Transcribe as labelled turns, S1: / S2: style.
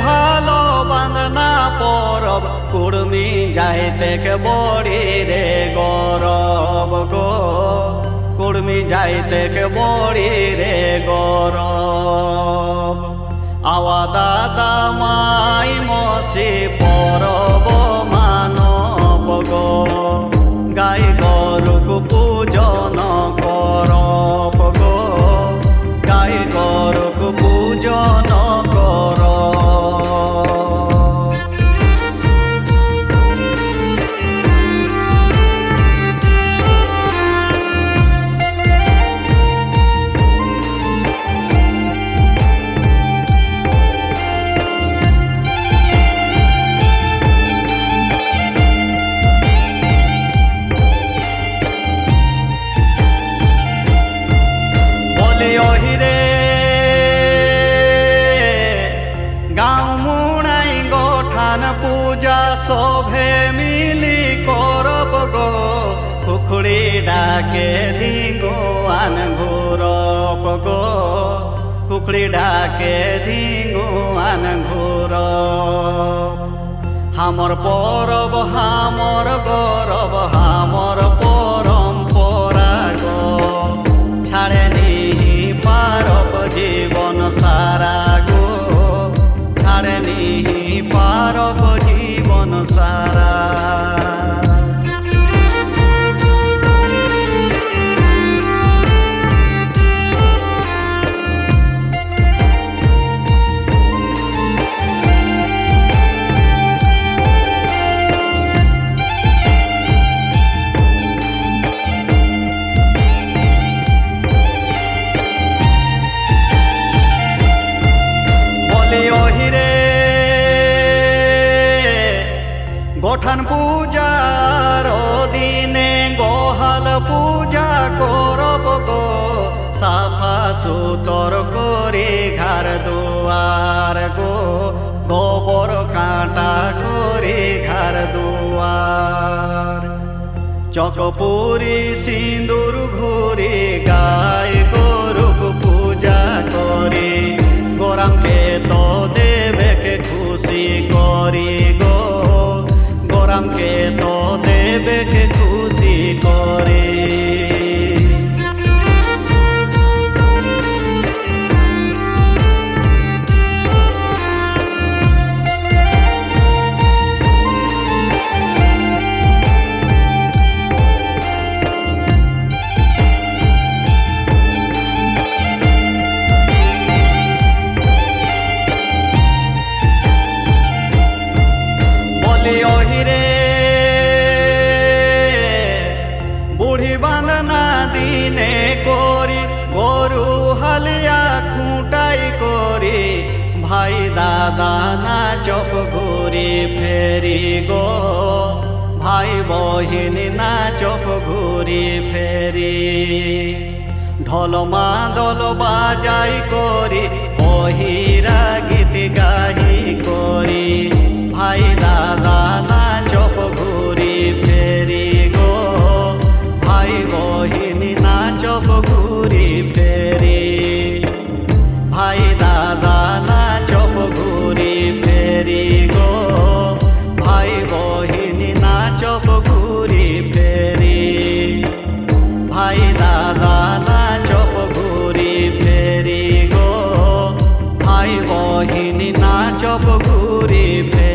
S1: ভালো বাঁধনা পরব কুড়মি যাইতে বড়ি রে গরব গো কুড়মি যাইতে বড়ি রে গরব আওয়া দাদা মাই মসি পরব মানব গো গাই গরুক পূজন করব গো গাই গরুক পূজন কর ওহিরে গাঁও মুড়াই গঠান পূজা শোভে মিলি করব গো কুকুড়ি ডাকে ধিঙ্গুয়ান ঘুরব গো কুকুড়ি ডাকে ধিঙ্গুয়ান ঘুরব হামর পরব হামর গরব হামর পরম্পরা গো ছাড়ে নিহি পারব জীবন সারা গো ছাড়ে নিহি পারব জীবন সারা গঠান পূজার দিনে গোহাল পূজা করব গো সাফা সুতর করে ঘর দুয়ার গো গোবর কাঁটা করে ঘর দুয়ার চকপুরি সিঁদুর ঘুরে গাই গরুক পূজা করে গোরামকে তো দেবেকে খুশি করি গো গোরামকে তো দেবেকে খুশি করে ওহিরে বুড়ি বাঁধনা দিনে করি গরু হালিয়া খুঁটাই করি ভাই দাদা না চপ ঘুরি ফেরি গো ভাই বহিন না চপ ঘুরি ফেরি ঢোল মাদল বাজাই করি ওহিরা গীত গাহি করি ভাই দাদা না চপ ঘুরি ফেরি গো ভাই বহিন না চপ ঘুরি ফেরি ভাই দাদা না চপ ঘুরি ফেরি গো ভাই বহিন না চপ ঘুরি ফেরি ভাই দাদা না চপ ঘুরি ফেরি গো ভাই বহিন না চপ ঘুরি ফেরি